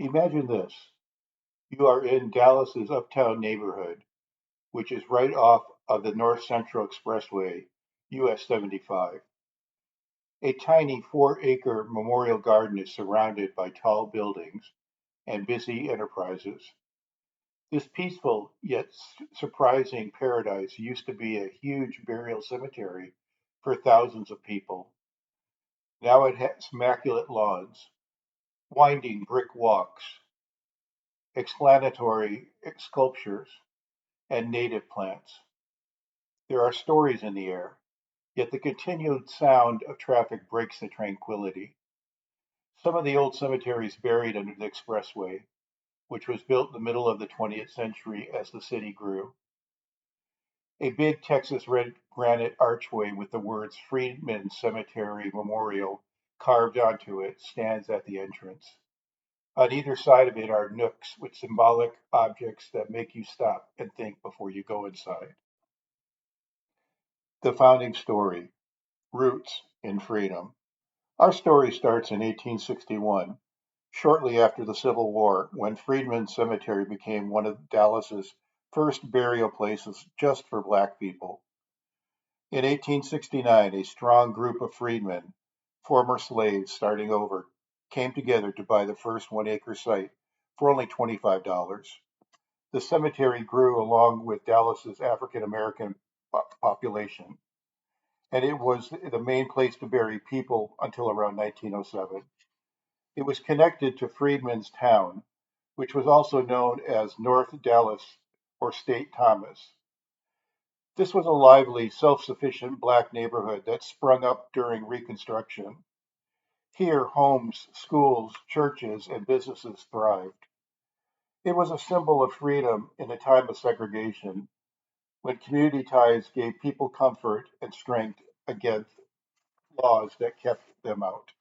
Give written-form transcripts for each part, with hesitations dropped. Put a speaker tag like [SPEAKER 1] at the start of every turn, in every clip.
[SPEAKER 1] Imagine this. You are in Dallas's uptown neighborhood, which is right off of the North Central Expressway, US 75. A tiny 4-acre memorial garden is surrounded by tall buildings and busy enterprises. This peaceful yet surprising paradise used to be a huge burial cemetery for thousands of people. Now it has immaculate lawns, winding brick walks, explanatory sculptures, and native plants. There are stories in the air, yet the continued sound of traffic breaks the tranquility. Some of the old cemeteries buried under the expressway, which was built in the middle of the 20th century as the city grew. A big Texas red granite archway with the words Freedman's Cemetery Memorial carved onto it stands at the entrance. On either side of it are nooks with symbolic objects that make you stop and think before you go inside. The founding story, Roots in Freedom. Our story starts in 1861, shortly after the Civil War, when Freedman's Cemetery became one of Dallas's first burial places just for black people. In 1869, a strong group of freedmen, former slaves starting over, came together to buy the first 1 acre site for only $25. The cemetery grew along with Dallas's African American population, and it was the main place to bury people until around 1907. It was connected to Freedman's Town, which was also known as North Dallas or State Thomas. This was a lively, self sufficient black neighborhood that sprung up during Reconstruction. Here, homes, schools, churches, and businesses thrived. It was a symbol of freedom in a time of segregation, when community ties gave people comfort and strength against laws that kept them out.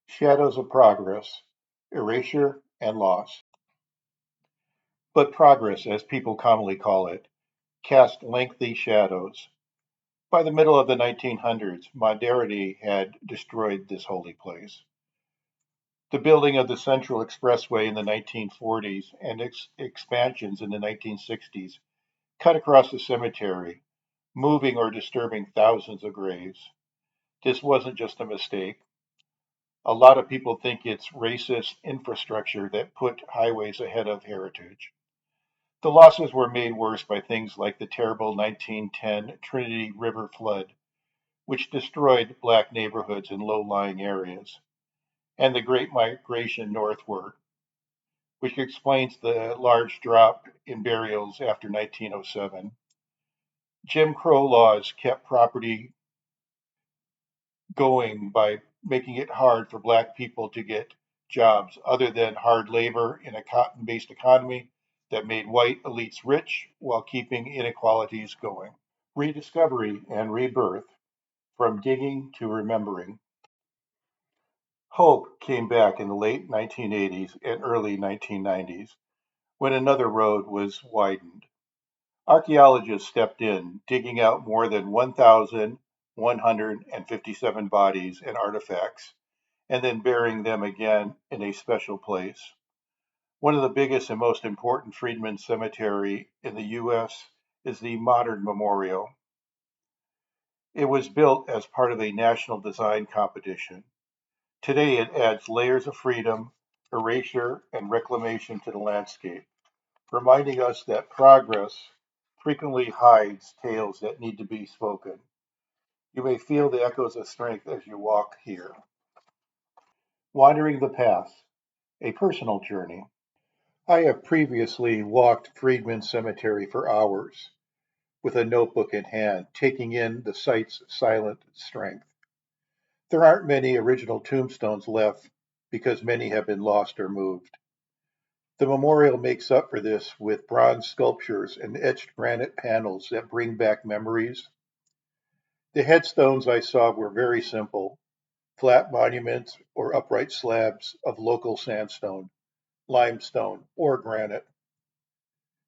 [SPEAKER 1] Shadows of progress, erasure, and loss. But progress, as people commonly call it, cast lengthy shadows. By the middle of the 1900s, modernity had destroyed this holy place. The building of the Central Expressway in the 1940s and expansions in the 1960s cut across the cemetery, moving or disturbing thousands of graves. This wasn't just a mistake. A lot of people think it's racist infrastructure that put highways ahead of heritage. The losses were made worse by things like the terrible 1910 Trinity River flood, which destroyed black neighborhoods in low lying areas, and the Great Migration northward, which explains the large drop in burials after 1907. Jim Crow laws kept property going by making it hard for black people to get jobs other than hard labor in a cotton based economy that made white elites rich while keeping inequalities going. Rediscovery and rebirth, from digging to remembering. Hope came back in the late 1980s and early 1990s when another road was widened. Archaeologists stepped in, digging out more than 1,157 bodies and artifacts, and then burying them again in a special place. One of the biggest and most important Freedmen Cemetery in the U.S. is the Modern Memorial. It was built as part of a national design competition. Today it adds layers of freedom, erasure, and reclamation to the landscape, reminding us that progress frequently hides tales that need to be spoken. You may feel the echoes of strength as you walk here. Wandering the Path, a personal journey. I have previously walked Freedman Cemetery for hours with a notebook in hand, taking in the site's silent strength. There aren't many original tombstones left because many have been lost or moved. The memorial makes up for this with bronze sculptures and etched granite panels that bring back memories. The headstones I saw were very simple, flat monuments or upright slabs of local sandstone, limestone, or granite.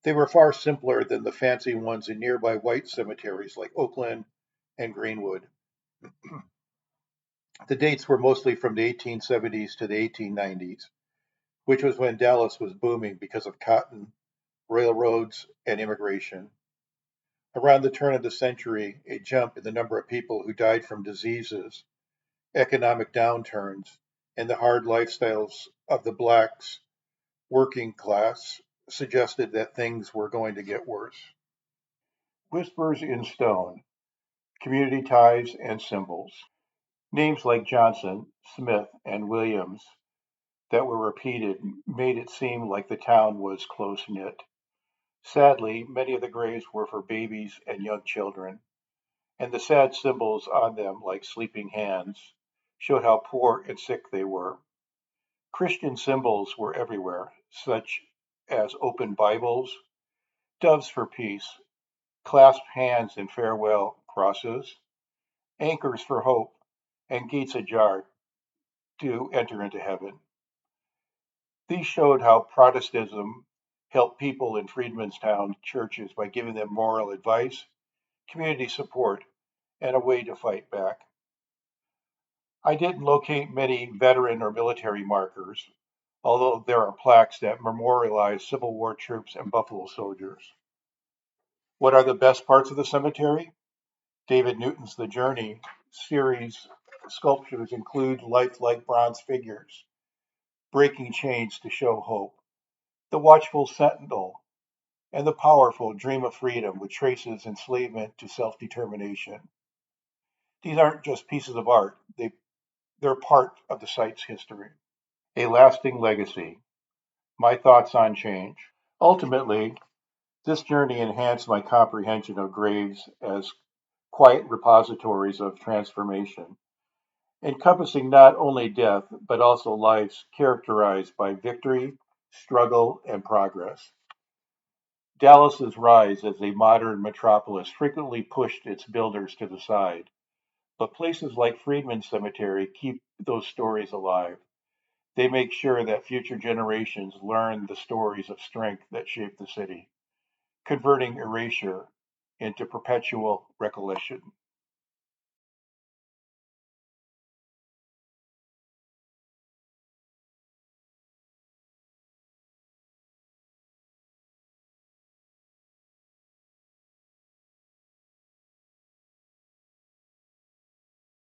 [SPEAKER 1] They were far simpler than the fancy ones in nearby white cemeteries like Oakland and Greenwood. The dates were mostly from the 1870s to the 1890s. which was when Dallas was booming because of cotton, railroads, and immigration. Around the turn of the century, a jump in the number of people who died from diseases, economic downturns, and the hard lifestyles of the blacks working class suggested that things were going to get worse. Whispers in stone, community ties and symbols. Names like Johnson, Smith, and Williams that were repeated made it seem like the town was close knit. Sadly, many of the graves were for babies and young children, and the sad symbols on them, like sleeping hands, showed how poor and sick they were. Christian symbols were everywhere, such as open Bibles, doves for peace, clasped hands in farewell crosses, anchors for hope, and gates ajar to enter into heaven. These showed how Protestantism helped people in Freedmanstown churches by giving them moral advice, community support, and a way to fight back. I didn't locate many veteran or military markers, although there are plaques that memorialize Civil War troops and Buffalo soldiers. What are the best parts of the cemetery? David Newton's The Journey series sculptures include lifelike bronze figures, breaking chains to show hope, the watchful sentinel, and the powerful dream of freedom, which traces enslavement to self determination. These aren't just pieces of art, they're part of the site's history. A lasting legacy. My thoughts on change. Ultimately, this journey enhanced my comprehension of graves as quiet repositories of transformation, encompassing not only death, but also lives characterized by victory, struggle, and progress. Dallas's rise as a modern metropolis frequently pushed its builders to the side, but places like Freedman Cemetery keep those stories alive. They make sure that future generations learn the stories of strength that shaped the city, converting erasure into perpetual recollection.